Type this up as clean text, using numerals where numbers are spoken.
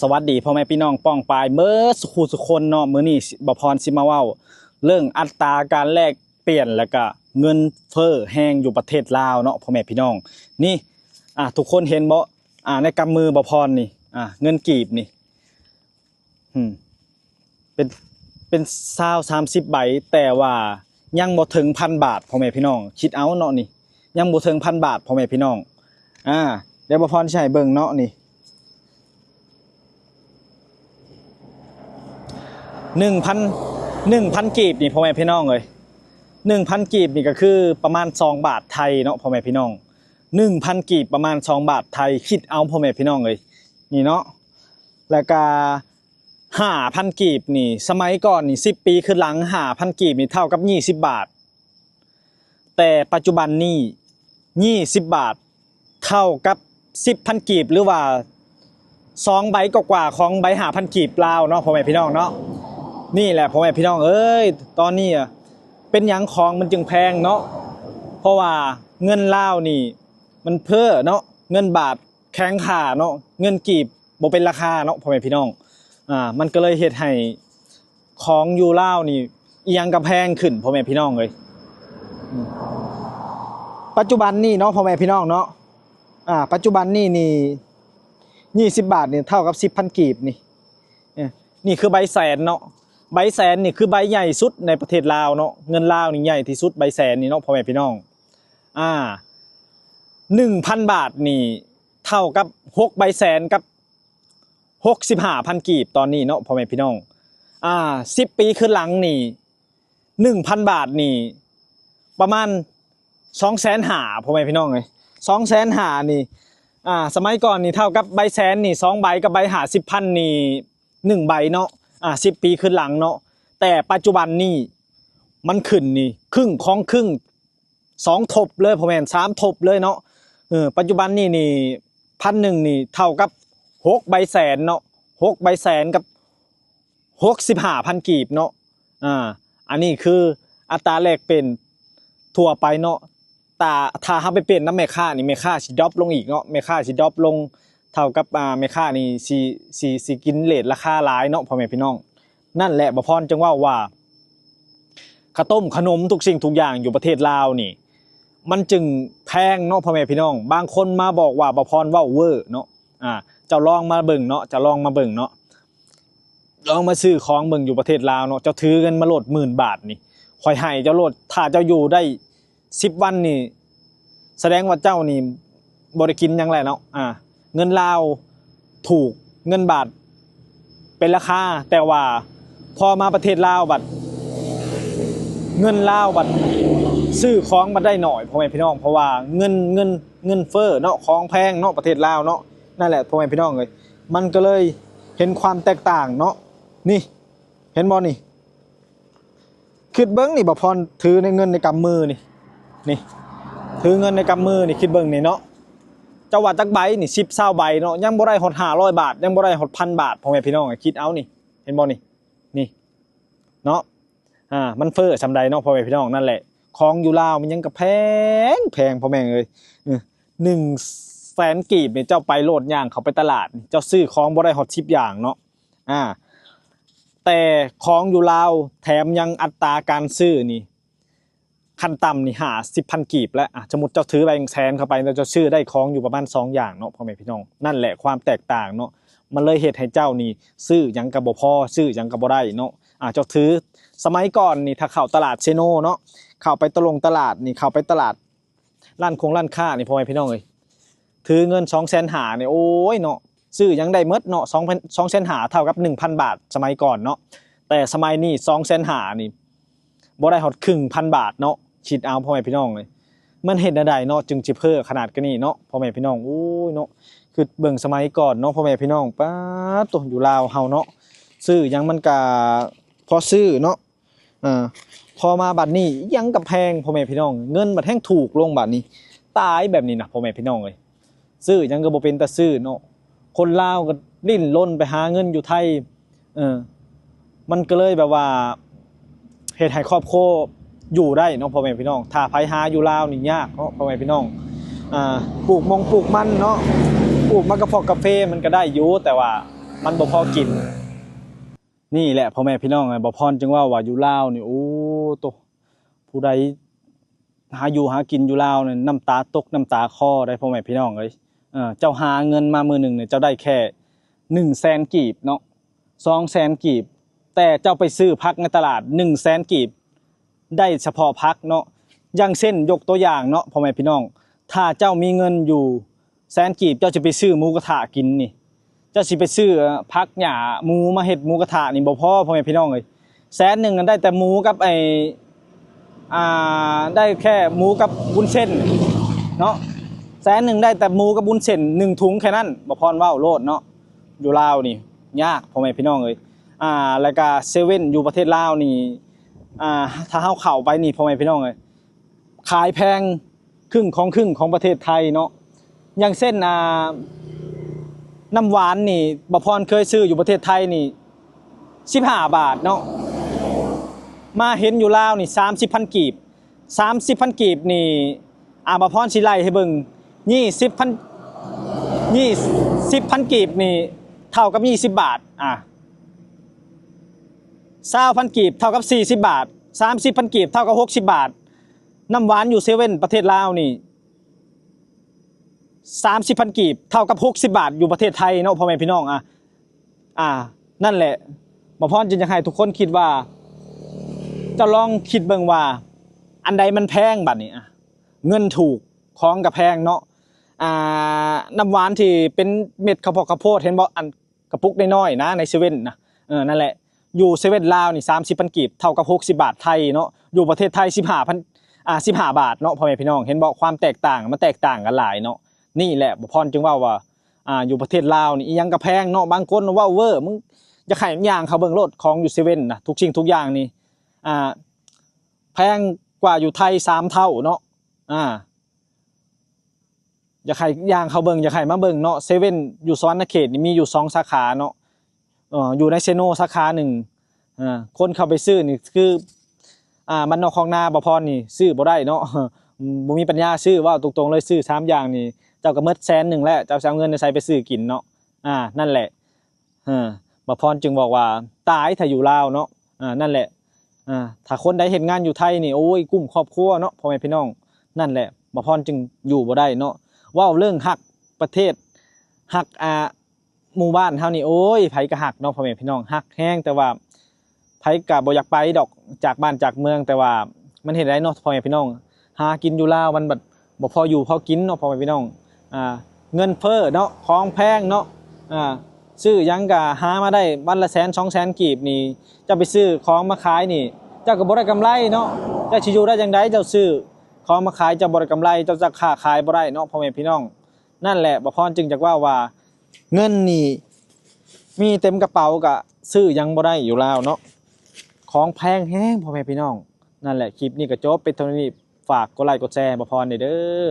สวัสดีพ่อแม่พี่น้องป้องปายเมื่อสุขุสุคนเนาะมื้อนี้บ่พรสิมาเว้าเรื่องอัตราการแลกเปลี่ยนแล้วก็เงินเฟ้อแฮงอยู่ประเทศลาวเนาะพ่อแม่พี่น้องนี่ทุกคนเห็นบ่ในกำมือบ่พรนี่เงินกีบนี่เป็นเป็น20-30ใบแต่ว่ายังบ่ถึง 1,000 บาทพ่อแม่พี่น้องคิดเอาเนาะนี่ยังบ่ถึง 1,000 บาทพ่อแม่พี่น้องเดี๋ยวบ่พรสิให้เบิ่งเนาะนี่1,000กีบนี่พ่อแม่พี่น้องเอ้ย1,000กีบนี่ก็คือประมาณ2บาทไทยเนาะพ่อแม่พี่น้อง1,000กีบประมาณ2บาทไทยคิดเอาพ่อแม่พี่น้องเอ้ยนี่เนาะแล้วก็5,000กีบนี่สมัยก่อนนี่10ปีขึ้นหลัง5,000กีบนี่เท่ากับ20บาทแต่ปัจจุบันนี่20บาทเท่ากับ10,000กีบหรือว่า2ใบกว่าของใบ5,000กีบลาวเนาะพ่อแม่พี่น้องเนาะนี่แหละพ่อแม่พี่น้องเอ้ยตอนนี้เป็นหยังของมันจึงแพงเนาะเพราะว่าเงินลาวนี่มันเพ้อเนาะเงินบาทแข็งค่าเนาะเงินกีบบ่เป็นราคาเนาะพ่อแม่พี่น้องมันก็เลยเฮ็ดให้ของอยู่ลาวนี่อีหยังก็แพงขึ้นพ่อแม่พี่น้องเอ้ยปัจจุบันนี่เนาะพ่อแม่พี่น้องเนาะปัจจุบันนี่20บาทนี่เท่ากับ 10,000 กีบนี่คือใบแสนเนาะใบแสนนี่คือใบใหญ่สุดในประเทศลาวเนาะเงินลาวนี่ใหญ่ที่สุดใบแสนนี่เนาะพ่อแม่พี่น้อง1,000 บาทนี่เท่ากับ6ใบแสนกับ65,000 กีบตอนนี้เนาะพ่อแม่พี่น้อง10ปีขึ้นหลังนี่ 1,000 บาทนี่ประมาณ250,000พ่อแม่พี่น้องเลย250,000นี่สมัยก่อนนี่เท่ากับใบแสนนี่2ใบกับใบ50,000นี่1ใบเนาะ10ปีขึ้นหลังเนาะแต่ปัจจุบันนี่มันขึ้นนี่ครึ่งของครึ่ง2ทบเลยพ่อแม่3ทบเลยเนาะปัจจุบันนี่1,000นี่เท่ากับ6ใบแสนเนาะ6ใบแสนกับ65,000กีบเนาะอันนี้คืออัตราแลกเป็นทั่วไปเนาะแต่ถ้าเฮาไปเปลี่ยนน้ำแม่ค่านี่แม่ค่าสิดรอปลงอีกเนาะแม่ค่าสิดรอปลงเท่ากับแม่ค่านี่สิกินเรทราคาหลายเนาะพ่อแม่พี่น้องนั่นแหละบ่พรจังว่าข้าวต้มขนมทุกสิ่งทุกอย่างอยู่ประเทศลาวนี่มันจึงแพงเนาะพ่อแม่พี่น้องบางคนมาบอกว่าบ่พรเว้าเวอร์เนาะเจ้าลองมาเบิ่งเนาะจะลองมาเบิ่งเนาะลองมาซื้อของเบิ่งอยู่ประเทศลาวเนาะเจ้าถือเงินมาโหลด10,000 บาทนี่ค่อยให้เจ้าโหลดถ้าเจ้าอยู่ได้10วันนี่แสดงว่าเจ้านี่บ่ได้กินหยังแหละเนาะเงินลาวถูกเงินบาทเป็นราคาแต่ว่าพอมาประเทศลาวบัดเงินลาวบัดซื้อของมาได้หน่อยพ่อแม่พี่น้องเพราะว่าเงินเฟ้อเนาะของแพงเนาะประเทศลาวเนาะนั่นแหละพ่อแม่พี่น้องเลยมันก็เลยเห็นความแตกต่างเนาะนี่เห็นบ่นี่คิดเบิ่งนี่บ่พรถือในเงินในกำมือนี่ถือเงินในกำมือนี่คิดเบิ่งนี่เนาะเจ้าว่าจักใบนี่10 20ใบเนาะยังบ่ได้ฮอด500 บาทยังบ่ได้ฮอด 1,000 บาทพ่อแม่พี่น้องคิดเอานี่เห็นบ่นี่เนาะมันเฟ้อซำใดเนาะพ่อแม่พี่น้องนั่นแหละของอยู่ลาวมันยังก็แพงพ่อแม่เอ้ย100,000 กีบนี่เจ้าไปโลดย่างเขาไปตลาดเจ้าซื้อของบ่ได้ฮอด10อย่างเนาะแต่ของอยู่ลาวแถมยังอัตราการซื้อนี่ขั้นต่ำนี่50,000 กีบแล้วสมมุติเจ้าถือใบแสนเข้าไปแล้วเจ้าซื้อได้ของอยู่ประมาณ2อย่างเนาะพ่อแม่พี่น้องนั่นแหละความแตกต่างเนาะมันเลยเฮ็ดให้เจ้านี่ซื้อหยังก็บ่พอซื้อหยังก็บ่ได้เนาะเจ้าถือสมัยก่อนนี่ถ้าเข้าตลาดเซโนเนาะเข้าไปตลาดนี่เข้าไปตลาดร้านค้านี่พ่อแม่พี่น้องเอ้ยถือเงิน250,000นี่โอ้ยเนาะซื้อหยังได้หมดเนาะ250,000เท่ากับ 1,000 บาทสมัยก่อนเนาะแต่สมัยนี้250,000นี่บ่ได้ฮอดครึ่งพันบาทเนาะคิดเอาพ่อแม่พี่น้องเลยมันเห็นได้เนาะจึงสิเพ้อขนาดกันนี่เนาะพ่อแม่พี่น้องโอ้ยเนาะคือเบิ่งสมัยก่อนเนาะพ่อแม่พี่น้องป๊าดตัวอยู่ลาวเฮาเนาะซื้อหยังมันก็พอซื้อเนาะพอมาบัดนี้ยังก็แพงพ่อแม่พี่น้องเงินบัดแฮงถูกลงบัดนี้ตายแบบนี้นะพ่อแม่พี่น้องเอ้ยซื้อหยังก็บ่เป็นตาซื้อเนาะคนลาวก็ดิ้นรนไปหาเงินอยู่ไทยมันก็เลยแบบว่าเฮ็ดให้ครอบครัวอยู่ได้เนาะพ่อแม่พี่น้องถ้าไผหาอยู่ลาวนี่ยากเนาะพ่อแม่พี่น้องปลูกมันเนาะปลูกมะกะพร้าวกาแฟมันก็ได้อยู่แต่ว่า มันบ่พอกินนี่แหละพ่อแม่พี่น้องไงบ่พรจึงว่าอยู่ลาวนี่โอ้โตผู้ใดหาอยู่หากินอยู่ลาวนี่น้ำตาตกน้ำตาคลอได้พ่อแม่พี่น้องเอ้ยเจ้าหาเงินมามื้อหนึงเนี่ยเจ้าได้แค่100,000กีบเนาะ200,000กีบแต่เจ้าไปซื้อผักในตลาด100,000กีบได้เฉพาะผักเนาะอย่างเช่นยกตัวอย่างเนาะพ่อแม่พี่น้องถ้าเจ้ามีเงินอยู่100,000กีบเจ้าจะไปซื้อหมูกระทะกินนี่เจ้าสิไปซื้อผักหญ้าหมูมาเฮ็ดหมูกระทะนี่บ่พอพ่อแม่พี่น้องเอ้ย100,000กันได้แต่หมูกับได้แค่หมูกับวุ้นเส้นเนาะ100,000ได้แต่หมูกับวุ้นเส้น1ถุงแค่นั้นบ่พรเว้าโลดเนาะอยู่ลาวนี่ยากพ่อแม่พี่น้องเอ้ยแล้วก็เซเว่นอยู่ประเทศลาวนี่ถ้าเฮาเข้าไปนี่พ่อแม่พี่น้องเอ้ยขายแพงครึ่งของประเทศไทยเนาะอย่างเช่นน้ำหวานนี่บ่พรเคยซื้ออยู่ประเทศไทยนี่15 บาทเนาะมาเห็นอยู่ลาวนี่30,000กีบ30,000กีบนี่บ่พรสิไล่ให้เบิ่ง20,000กีบนี่เท่ากับ20 บาท20,000กีบเท่ากับ40 บาท30,000กีบเท่ากับ60 บาทน้ำหวานอยู่เซเว่นประเทศลาวนี่30,000กีบเท่ากับ60 บาทอยู่ประเทศไทยเนาะพ่อแม่พี่น้องนั่นแหละบ่พรจึงอยากให้ทุกคนคิดว่าจะลองคิดเบิ่งว่าอันใดมันแพงบัดนี้เงินถูกของก็แพงเนาะน้ำหวานที่เป็นเม็ดข้าวโพดเห็นบ่อันกระปุกน้อยๆนะในเซเว่นนะนั่นแหละอยู่เซเว่นลาวนี่30,000กีบเท่ากับ60 บาทไทยเนาะอยู่ประเทศไทย15 บาทเนาะพ่อแม่พี่น้องเห็นบ่ความแตกต่างมันแตกต่างกันหลายเนาะนี่แหละบ่พรจึงว่าอยู่ประเทศลาวนี่อีหยังก็แพงเนาะบางคนว่าเวอร์มึงจะขายอย่างเขาเบิ่งรถของอยู่เซเว่นนะทุกสิ่งทุกอย่างนี่แพงกว่าอยู่ไทย3 เท่าเนาะอย่าขายอย่างเขาเบิ่งอย่าขายมาเบิ่งเนาะเซเว่นอยู่สวรรณเขตนี่มีอยู่2 สาขาเนาะอยู่ในเซโนสาขาหนึ่งคนเข้าไปซื้อนี่คือบ้านนอกคลองนาบ่พรนี่ซื้อบ่ได้เนาะบ่มีปัญญาซื้อว่าตรงๆเลยซื้อ3อย่างนี่เจ้าก็หมด100,000แล้วเจ้าสิเอาเงินใส่ไปซื้อกินเนาะนั่นแหละบ่พรจึงบอกว่าตายถ้าอยู่ลาวเนาะนั่นแหละถ้าคนใดเฮ็ดงานอยู่ไทยนี่โอ้ยกุ้มครอบครัวเนาะพ่อแม่พี่น้องนั่นแหละบ่พรจึงอยู่บ่ได้เนาะเว้าเรื่องฮักประเทศฮักหมู่บ้านเฮานี่โอ้ยไผก็ฮักเนาะพ่อแม่พี่น้องฮักแฮงแต่ว่าไผก็บ่อยากไปดอกจากบ้านจากเมืองแต่ว่ามันเฮ็ดได้เนาะพ่อแม่พี่น้องหากินอยู่ลาวมันบัดบ่พออยู่พอกินเนาะพ่อแม่พี่น้องเงินเฟ้อเนาะของแพงเนาะซื้อหยังก็หามาได้วันละ100,000 200,000กีบนี่เจ้าไปซื้อของมาขายนี่เจ้าก็บ่ได้กำไรเนาะเจ้าสิอยู่ได้จังได๋เจ้าซื้อของมาขายเจ้าบ่ได้กำไรเจ้าจะค้าขายบ่ได้เนาะพ่อแม่พี่น้องนั่นแหละบ่พรจึงจักว่าเงินนี่มีเต็มกระเป๋าก็ซื้อหยังบ่ได้อยู่แล้วเนาะของแพงแฮงพ่อแม่พี่น้องนั่นแหละคลิปนี้ก็จบไปเท่านี้ฝากกดไลค์กดแชร์บ่พรเด้อ